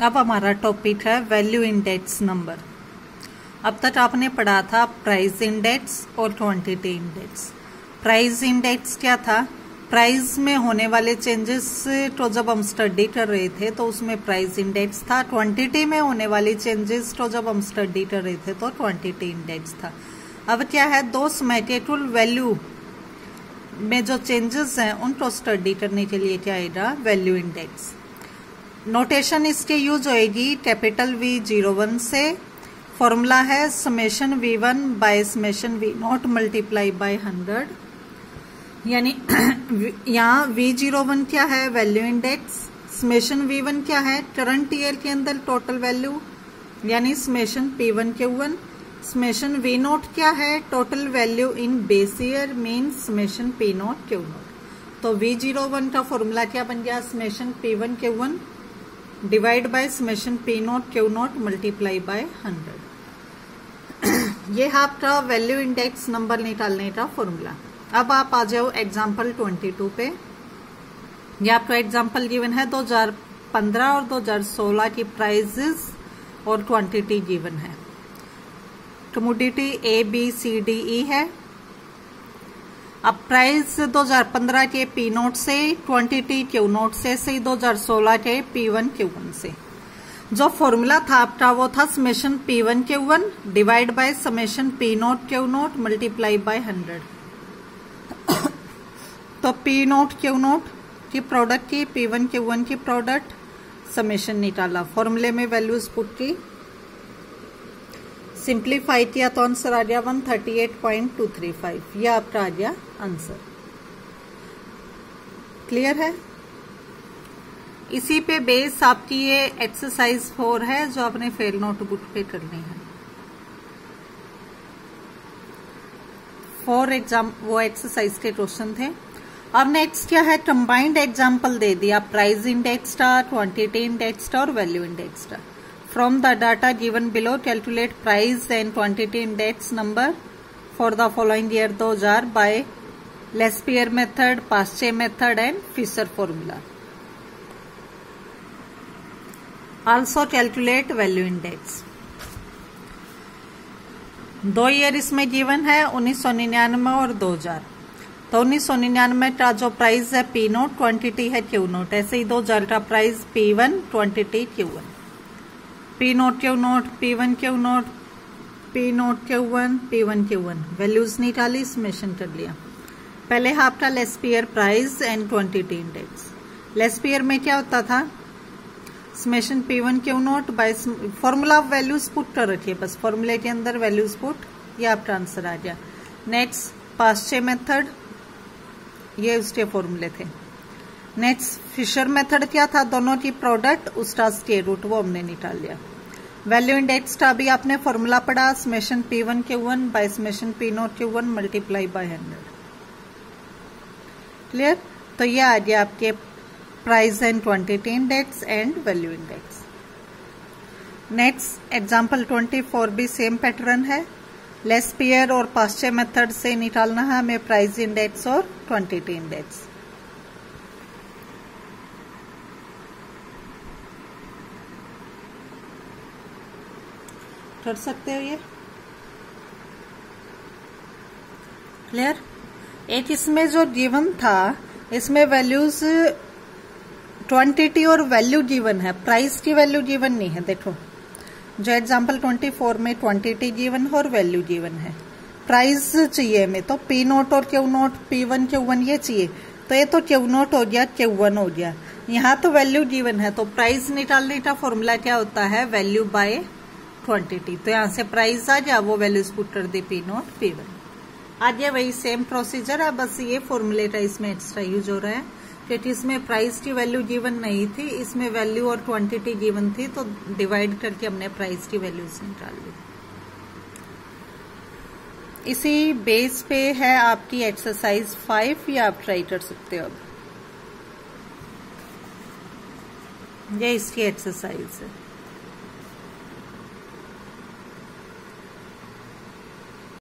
अब हमारा टॉपिक है वैल्यू इंडेक्स नंबर। अब तक आपने पढ़ा था प्राइस इंडेक्स और क्वांटिटी इंडेक्स। प्राइस इंडेक्स क्या था? प्राइस में होने वाले चेंजेस तो जब हम स्टडी कर रहे थे तो उसमें प्राइस इंडेक्स था। क्वांटिटी में होने वाली चेंजेस तो जब हम स्टडी कर रहे थे तो क्वांटिटी इंडेक्स था। अब क्या है, दो सिमेट्रिकल वैल्यू में जो चेंजेस हैं उनको स्टडी करने के लिए क्या आएगा, वैल्यू इंडेक्स। नोटेशन इसके यूज होएगी कैपिटल V01 से। फॉर्मूला है summation V1 by summation V0 multiply by 100। यानी यहाँ V01 क्या है, वैल्यू इंडेक्स। समेशन V1 क्या है, करंट ईयर के अंदर टोटल वैल्यू यानी summation P1 Q1। Summation V0 क्या है, total value in base year means summation P0 Q0। तो V01 का फॉर्मूला क्या बन गया, summation P1 Q1 divide by summation P0 Q0 multiply by 100। ये है आपका वैल्यू इंडेक्स नंबर निकालने का फॉर्मूला। अब आप आ जाओ एग्जांपल 22 पे। ये आपका एग्जांपल गिवन है 2015 और 2016 की प्राइसेस और क्वांटिटी गिवन है। कमोडिटी ABCDE है। अब प्राइस 2015 के P0 से, क्वांटिटी Q0 से 2016 के P1 Q1 से। जो फॉर्मूला था आपका वो था summation P1 Q1 divide by summation P0 Q0 multiply by 100। तो P0 Q0 की प्रोडक्ट की, P1 Q1 की प्रोडक्ट, समेशन निकाला। फॉर्मूले में वैल्यूज पुट की, सिंप्लीफाई किया तो आंसर आ गया 138.235। यह आपका आ गया आंसर। क्लियर है? इसी पे बेस आपकी ये एक्सरसाइज 4 है जो आपने फेल नोटबुक पे करनी है। 4 एग्जाम वो एक्सरसाइज के क्वेश्चन थे। अब नेक्स्ट क्या है, कंबाइंड एग्जाम्पल दे दिया प्राइस इंडेक्स का, क्वांटिटी इंडेक्स का और वैल्यू इंडेक्स का। From the data given below, calculate price and quantity index number for the following year. Those are by Lespier method, Paasche method and Fisher formula. Also calculate value index. 2 year इसमें given है 1999 और 2000। तो 1999 का जो price है P0, quantity है Q0। ऐसे ही 2000 का price P1, quantity Q1। P0 Q0, P1 Q0, P0 Q1, P1 Q1 values निकाली, समेशन कर लिया। पहले है आपका Laspeyres price and quantity index. Laspeyres में क्या होता था, summation P1 Q0 by formula values put कर रखिए, बस फॉर्मूले के अंदर वैल्यूज पुट, ये आपका आंसर आ गया। नेक्स्ट पास्चे मेथड, ये उसके फॉर्मूले थे। नेक्स्ट फिशर मेथड क्या था, दोनों की प्रोडक्ट उसका स्क्वायर रूट वो हमने निकाल लिया। वैल्यू इंडेक्स का भी आपने फॉर्मूला पढ़ा, summation P1 Q1 by summation P0 Q1 multiply by 100। Clear? तो ये आ गया आपके price and quantity index and value index. Next example 24 भी सेम पैटर्न है। लेस्पियर और पास्चे मेथड से निकालना है हमें प्राइस इंडेक्स और क्वांटिटी इंडेक्स। कर सकते हो ये? क्लियर? एक इसमें जो गिवन था, इसमें वैल्यूज क्वांटिटी और वैल्यू गिवन है, प्राइस की वैल्यू गिवन नहीं है। देखो जो एग्जांपल 24 में क्वांटिटी गिवन है और वैल्यू गिवन है। प्राइस चाहिए हमें तो P0 और Q0, P1 Q1 ये चाहिए, तो ये तो Q0 हो गया, Q1 हो गया। यहाँ तो वैल्यू गिवन है, तो प्राइस निकालने का फॉर्मूला क्या होता है, वैल्यू बाय क्वांटिटी। तो यहाँ से प्राइस आ गया, वो वैल्यूज पुट कर दी P0 P1 आ गया। वही सेम प्रोसीजर है, बस ये फॉर्मूले का इसमें एक्स्ट्रा यूज हो रहा है क्योंकि इसमें प्राइस की वैल्यू गिवन नहीं थी, इसमें वैल्यू और क्वांटिटी गिवन थी, तो डिवाइड करके हमने प्राइस की वैल्यूज निकाल ली। इसी बेस पे है आपकी एक्सरसाइज 5, या आप ट्राई कर सकते हो। अब ये इसकी एक्सरसाइज है।